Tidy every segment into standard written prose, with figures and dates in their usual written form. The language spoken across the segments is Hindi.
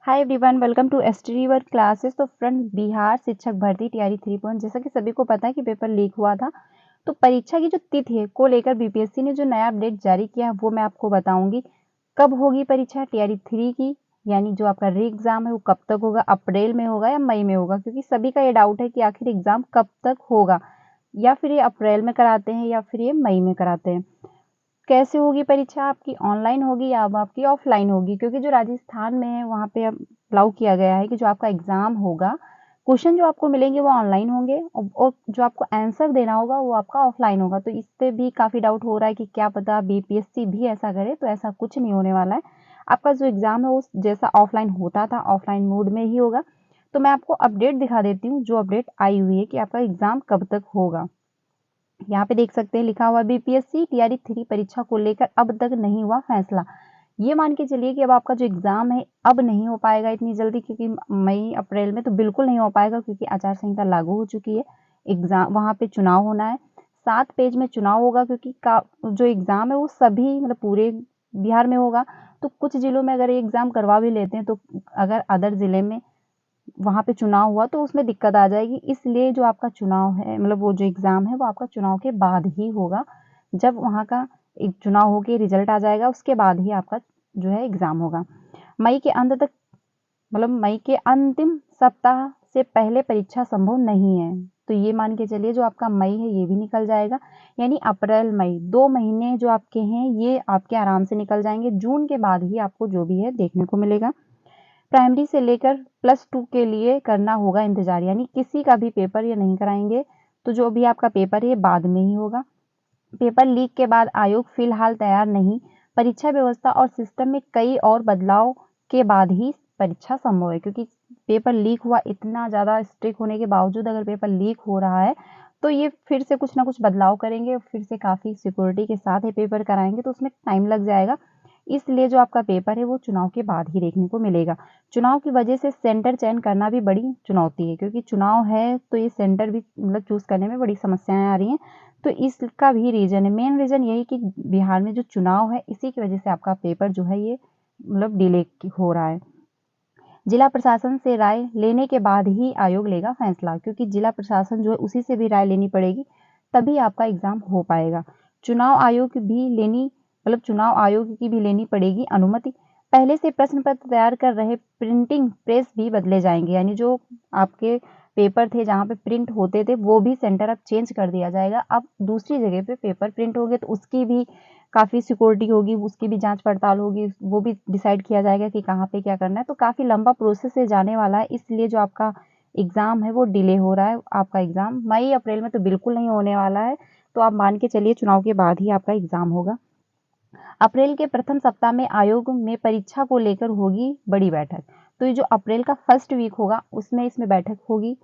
Hi everyone, welcome to ST work classes. तो फ्रेंड, बिहार शिक्षक भर्ती तैयारी 3 जैसा कि सभी को पता है कि पेपर लीक हुआ था। तो परीक्षा की जो तिथि है को लेकर बीपीएससी ने जो नया अपडेट जारी किया है वो मैं आपको बताऊंगी। कब होगी परीक्षा तैयारी 3 की, यानी जो आपका री एग्जाम है वो कब तक होगा, अप्रैल में होगा या मई में होगा, क्योंकि सभी का ये डाउट है कि आखिर एग्जाम कब तक होगा, या फिर ये अप्रैल में कराते हैं या फिर ये मई में कराते हैं। कैसे होगी परीक्षा आपकी, ऑनलाइन होगी या अब आपकी ऑफलाइन होगी, क्योंकि जो राजस्थान में है वहाँ पे अब अलाउ किया गया है कि जो आपका एग्जाम होगा, क्वेश्चन जो आपको मिलेंगे वो ऑनलाइन होंगे और जो आपको आंसर देना होगा वो आपका ऑफलाइन होगा। तो इस पे भी काफी डाउट हो रहा है कि क्या पता बीपीएससी भी ऐसा करे। तो ऐसा कुछ नहीं होने वाला है। आपका जो एग्जाम है वो जैसा ऑफलाइन होता था ऑफलाइन मोड में ही होगा। तो मैं आपको अपडेट दिखा देती हूँ, जो अपडेट आई हुई है कि आपका एग्जाम कब तक होगा। यहाँ पे देख सकते हैं लिखा हुआ बीपीएससी तैयारी 3 परीक्षा को लेकर अब तक नहीं हुआ फैसला। ये मान के चलिए कि अब आपका जो एग्जाम है अब नहीं हो पाएगा इतनी जल्दी, क्योंकि मई अप्रैल में तो बिल्कुल नहीं हो पाएगा, क्योंकि आचार संहिता लागू हो चुकी है। एग्जाम वहां पे चुनाव होना है, 7 पेज में चुनाव होगा, क्योंकि जो एग्जाम है वो सभी मतलब पूरे बिहार में होगा। तो कुछ जिलों में अगर ये एग्जाम करवा भी लेते हैं तो अगर अदर जिले में वहाँ पे चुनाव हुआ तो उसमें दिक्कत आ जाएगी। इसलिए जो आपका चुनाव है मतलब वो जो एग्जाम है वो आपका चुनाव के बाद ही होगा। जब वहाँ का एक चुनाव होके रिजल्ट आ जाएगा उसके बाद ही आपका जो है एग्जाम होगा। मई के अंत तक मतलब मई के अंतिम सप्ताह से पहले परीक्षा संभव नहीं है। तो ये मान के चलिए जो आपका मई है ये भी निकल जाएगा, यानी अप्रैल मई 2 महीने जो आपके हैं ये आपके आराम से निकल जाएंगे। जून के बाद ही आपको जो भी है देखने को मिलेगा। प्राइमरी से लेकर +2 के लिए करना होगा इंतजार, यानी किसी का भी पेपर ये नहीं कराएंगे। तो जो भी आपका पेपर है ये बाद में ही होगा। पेपर लीक के बाद आयोग फिलहाल तैयार नहीं। परीक्षा व्यवस्था और सिस्टम में कई और बदलाव के बाद ही परीक्षा संभव है, क्योंकि पेपर लीक हुआ, इतना ज्यादा स्ट्रिक्ट होने के बावजूद अगर पेपर लीक हो रहा है तो ये फिर से कुछ ना कुछ बदलाव करेंगे, फिर से काफी सिक्योरिटी के साथ ये पेपर कराएंगे, तो उसमें टाइम लग जाएगा। इसलिए जो आपका पेपर है वो चुनाव के बाद ही देखने को मिलेगा। चुनाव की वजह से सेंटर चयन करना भी बड़ी चुनौती है, क्योंकि चुनाव है तो ये सेंटर भी मतलब चूज करने में बड़ी समस्याएं आ रही हैं। तो इसका भी रीजन है, मेन रीजन यही कि बिहार में जो चुनाव है इसी की वजह से आपका पेपर जो है ये मतलब डिले हो रहा है। जिला प्रशासन से राय लेने के बाद ही आयोग लेगा फैसला, क्योंकि जिला प्रशासन जो है उसी से भी राय लेनी पड़ेगी, तभी आपका एग्जाम हो पाएगा। चुनाव आयोग भी लेनी मतलब चुनाव आयोग की भी लेनी पड़ेगी अनुमति। पहले से प्रश्न पत्र तैयार कर रहे प्रिंटिंग प्रेस भी बदले जाएंगे, यानी जो आपके पेपर थे जहाँ पे प्रिंट होते थे वो भी सेंटर अब चेंज कर दिया जाएगा। अब दूसरी जगह पे पेपर प्रिंट होंगे तो उसकी भी काफ़ी सिक्योरिटी होगी, उसकी भी जांच पड़ताल होगी, वो भी डिसाइड किया जाएगा कि कहाँ पे क्या करना है। तो काफ़ी लंबा प्रोसेस से जाने वाला है, इसलिए जो आपका एग्ज़ाम है वो डिले हो रहा है। आपका एग्ज़ाम मई अप्रैल में तो बिल्कुल नहीं होने वाला है। तो आप मान के चलिए चुनाव के बाद ही आपका एग्ज़ाम होगा। अप्रैल के प्रथम सप्ताह में आयोग में परीक्षा को लेकर होगी बड़ी बैठक। तो ये जो अप्रैल का फर्स्ट वीक होगा उसमें इसमें बैठक होगी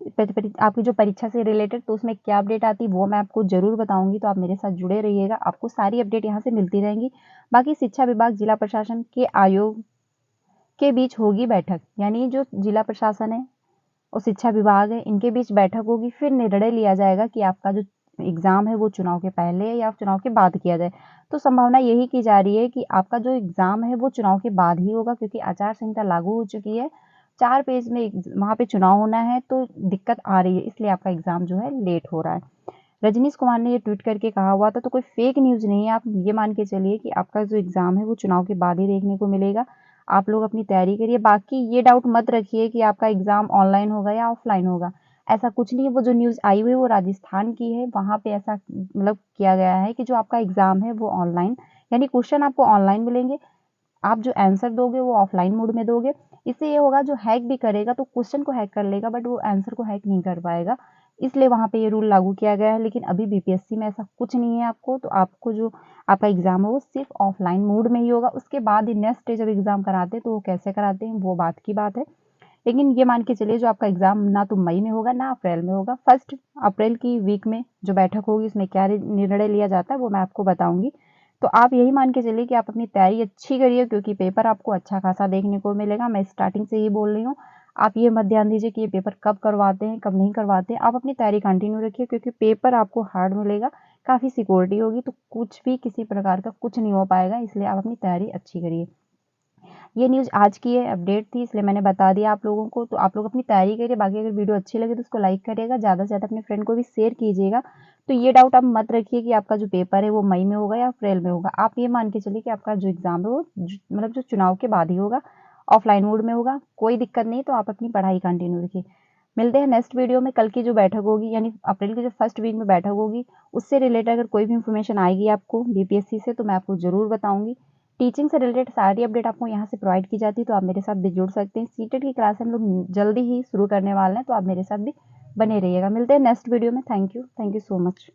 आपकी जो परीक्षा से रिलेटेड। तो उसमें क्या अपडेट आती है वो मैं आपको जरूर बताऊंगी, तो आप मेरे साथ जुड़े रहिएगा, आपको सारी अपडेट यहाँ से मिलती रहेंगी। बाकी शिक्षा विभाग जिला प्रशासन के आयोग के बीच होगी बैठक, यानी जो जिला प्रशासन है और शिक्षा विभाग है इनके बीच बैठक होगी, फिर निर्णय लिया जाएगा कि आपका जो एग्जाम है वो चुनाव के पहले या चुनाव के बाद किया जाए। तो संभावना यही की जा रही है कि आपका जो एग्जाम है वो चुनाव के बाद ही होगा, क्योंकि आचार संहिता लागू हो चुकी है। 4 पेज में वहां पे चुनाव होना है तो दिक्कत आ रही है, इसलिए आपका एग्जाम जो है लेट हो रहा है। रजनीश कुमार ने ये ट्वीट करके कहा हुआ था, तो कोई फेक न्यूज नहीं है। आप ये मान के चलिए कि आपका जो एग्जाम है वो चुनाव के बाद ही देखने को मिलेगा। आप लोग अपनी तैयारी करिए। बाकी ये डाउट मत रखिए कि आपका एग्जाम ऑनलाइन होगा या ऑफलाइन होगा, ऐसा कुछ नहीं है। वो जो न्यूज आई हुई है वो राजस्थान की है, वहां पे ऐसा मतलब किया गया है कि जो आपका एग्जाम है वो ऑनलाइन, यानी क्वेश्चन आपको ऑनलाइन मिलेंगे, आप जो आंसर दोगे वो ऑफलाइन मोड में दोगे। इससे ये होगा जो हैक भी करेगा तो क्वेश्चन को हैक कर लेगा बट वो आंसर को हैक नहीं कर पाएगा। इसलिए वहां पे ये रूल लागू किया गया है। लेकिन अभी बीपीएससी में ऐसा कुछ नहीं है आपको, तो आपको जो आपका एग्जाम है वो सिर्फ ऑफलाइन मोड में ही होगा। उसके बाद ही नेक्स्ट डे जब एग्जाम कराते हैं तो वो कैसे कराते हैं वो बात की बात है। लेकिन ये मान के चलिए जो आपका एग्जाम ना तो मई में होगा ना अप्रैल में होगा। फर्स्ट अप्रैल की वीक में जो बैठक होगी उसमें क्या निर्णय लिया जाता है वो मैं आपको बताऊंगी। तो आप यही मान के चलिए कि आप अपनी तैयारी अच्छी करिए, क्योंकि पेपर आपको अच्छा खासा देखने को मिलेगा। मैं स्टार्टिंग से ही बोल रही हूँ, आप ये मत ध्यान दीजिए कि ये पेपर कब करवाते हैं कब नहीं करवाते हैं। आप अपनी तैयारी कंटिन्यू रखिए, क्योंकि पेपर आपको हार्ड मिलेगा, काफ़ी सिक्योरिटी होगी, तो कुछ भी किसी प्रकार का कुछ नहीं हो पाएगा। इसलिए आप अपनी तैयारी अच्छी करिए। ये न्यूज़ आज की है, अपडेट थी, इसलिए मैंने बता दिया आप लोगों को। तो आप लोग अपनी तैयारी करिए। बाकी अगर वीडियो अच्छी लगे तो उसको लाइक करिएगा, ज़्यादा से ज़्यादा अपने फ्रेंड को भी शेयर कीजिएगा। तो ये डाउट आप मत रखिए कि आपका जो पेपर है वो मई में होगा या अप्रैल में होगा। आप ये मान के चलिए कि आपका जो एग्ज़ाम है वो मतलब जो चुनाव के बाद ही होगा, ऑफलाइन मोड में होगा। कोई दिक्कत नहीं, तो आप अपनी पढ़ाई कंटिन्यू रखिए। मिलते हैं नेक्स्ट वीडियो में। कल की जो बैठक होगी यानी अप्रैल की जो फर्स्ट वीक में बैठक होगी, उससे रिलेटेड अगर कोई भी इन्फॉर्मेशन आएगी आपको बीपीएससी से, तो मैं आपको ज़रूर बताऊंगी। टीचिंग से रिलेटेड सारी अपडेट आपको यहाँ से प्रोवाइड की जाती है, तो आप मेरे साथ भी जुड़ सकते हैं। सीटेट की क्लास हम लोग जल्दी ही शुरू करने वाले हैं, तो आप मेरे साथ भी बने रहिएगा। मिलते हैं नेक्स्ट वीडियो में। Thank you so much.